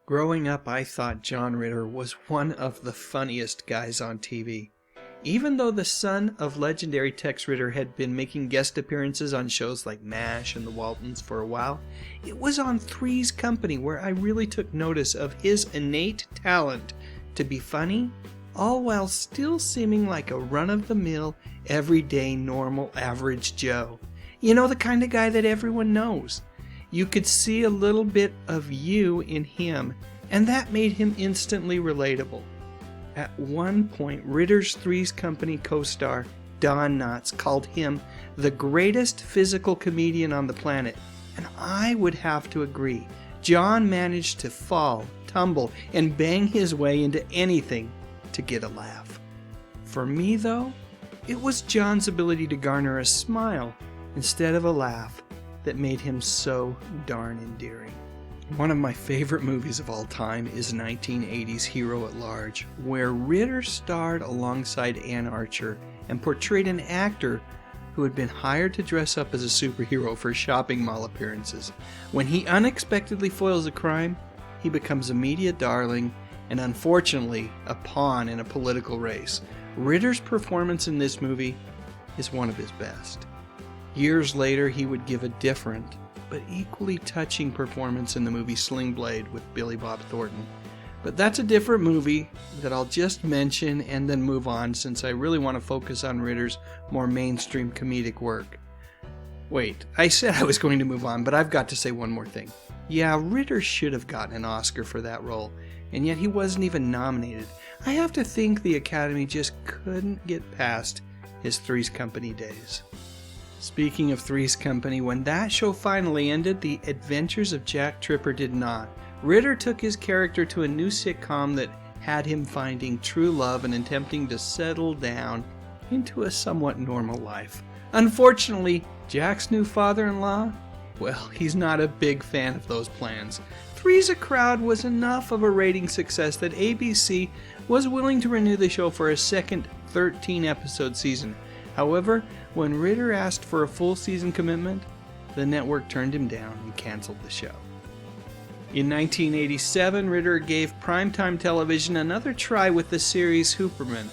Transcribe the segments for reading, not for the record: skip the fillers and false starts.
Growing up, I thought John Ritter was one of the funniest guys on TV. Even though the son of legendary Tex Ritter had been making guest appearances on shows like MASH and The Waltons for a while, it was on Three's Company where I really took notice of his innate talent to be funny, all while still seeming like a run-of-the-mill, everyday, normal, average Joe. You know, the kind of guy that everyone knows. You could see a little bit of you in him, and that made him instantly relatable. At one point, Ritter's Three's Company co-star, Don Knotts, called him the greatest physical comedian on the planet, and I would have to agree. John managed to fall, tumble, and bang his way into anything to get a laugh. For me, though, it was John's ability to garner a smile instead of a laugh that made him so darn endearing. One of my favorite movies of all time is 1980's Hero at Large, where Ritter starred alongside Ann Archer and portrayed an actor who had been hired to dress up as a superhero for shopping mall appearances. When he unexpectedly foils a crime, he becomes a media darling and unfortunately a pawn in a political race. Ritter's performance in this movie is one of his best. Years later, he would give a different, but equally touching performance in the movie Sling Blade with Billy Bob Thornton. But that's a different movie that I'll just mention and then move on, since I really want to focus on Ritter's more mainstream comedic work. Wait, I said I was going to move on, but I've got to say one more thing. Yeah, Ritter should have gotten an Oscar for that role, and yet he wasn't even nominated. I have to think the Academy just couldn't get past his Three's Company days. Speaking of Three's Company, when that show finally ended, the adventures of Jack Tripper did not. Ritter took his character to a new sitcom that had him finding true love and attempting to settle down into a somewhat normal life. Unfortunately, Jack's new father-in-law, well, he's not a big fan of those plans. Three's a Crowd was enough of a rating success that ABC was willing to renew the show for a second 13-episode season. However, when Ritter asked for a full season commitment, the network turned him down and canceled the show. In 1987, Ritter gave primetime television another try with the series Hooperman.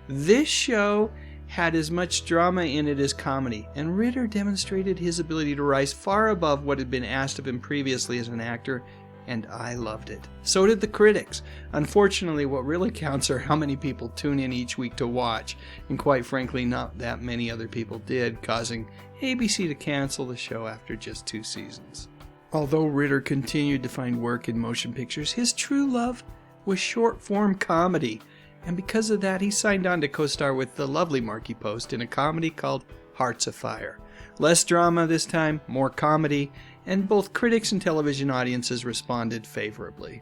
This show had as much drama in it as comedy, and Ritter demonstrated his ability to rise far above what had been asked of him previously as an actor, and I loved it. So did the critics. Unfortunately, what really counts are how many people tune in each week to watch, and quite frankly, not that many other people did, causing ABC to cancel the show after just 2 seasons. Although Ritter continued to find work in motion pictures, his true love was short-form comedy, and because of that, he signed on to co-star with the lovely Markie Post in a comedy called Hearts Afire. Less drama this time, more comedy, and both critics and television audiences responded favorably.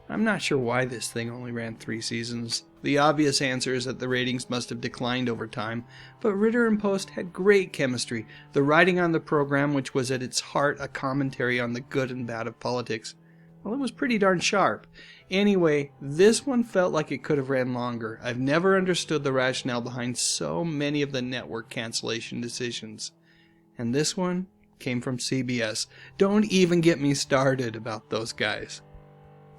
I'm not sure why this thing only ran 3 seasons. The obvious answer is that the ratings must have declined over time, but Ritter and Post had great chemistry. The writing on the program, which was at its heart a commentary on the good and bad of politics, well, it was pretty darn sharp. Anyway, this one felt like it could have ran longer. I've never understood the rationale behind so many of the network cancellation decisions. And this one came from CBS. Don't even get me started about those guys.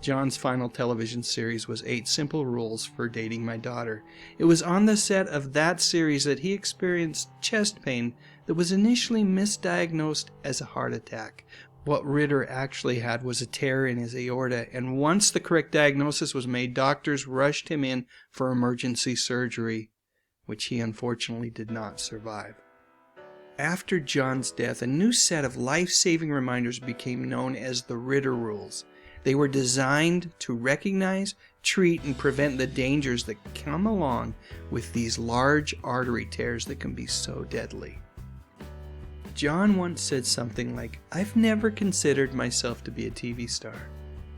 John's final television series was 8 Simple Rules for Dating My Daughter. It was on the set of that series that he experienced chest pain that was initially misdiagnosed as a heart attack. What Ritter actually had was a tear in his aorta, and once the correct diagnosis was made, doctors rushed him in for emergency surgery, which he unfortunately did not survive. After John's death, a new set of life-saving reminders became known as the Ritter Rules. They were designed to recognize, treat, and prevent the dangers that come along with these large artery tears that can be so deadly. John once said something like, "I've never considered myself to be a TV star.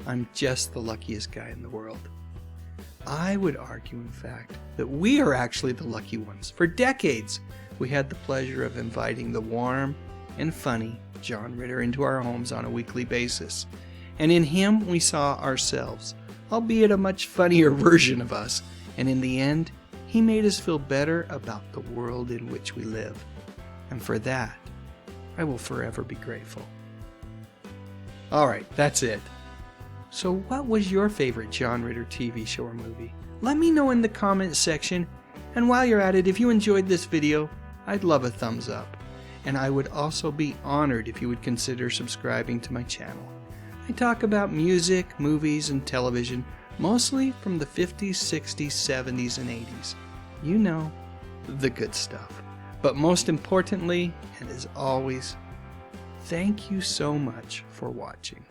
I'm just the luckiest guy in the world." I would argue, in fact, that we are actually the lucky ones. For decades, we had the pleasure of inviting the warm and funny John Ritter into our homes on a weekly basis. And in him, we saw ourselves, albeit a much funnier version of us. And in the end, he made us feel better about the world in which we live. And for that, I will forever be grateful. Alright, that's it. So what was your favorite John Ritter TV show or movie? Let me know in the comments section. And while you're at it, if you enjoyed this video, I'd love a thumbs up. And I would also be honored if you would consider subscribing to my channel. I talk about music, movies, and television, mostly from the 50s, 60s, 70s, and 80s. You know, the good stuff. But most importantly, and as always, thank you so much for watching.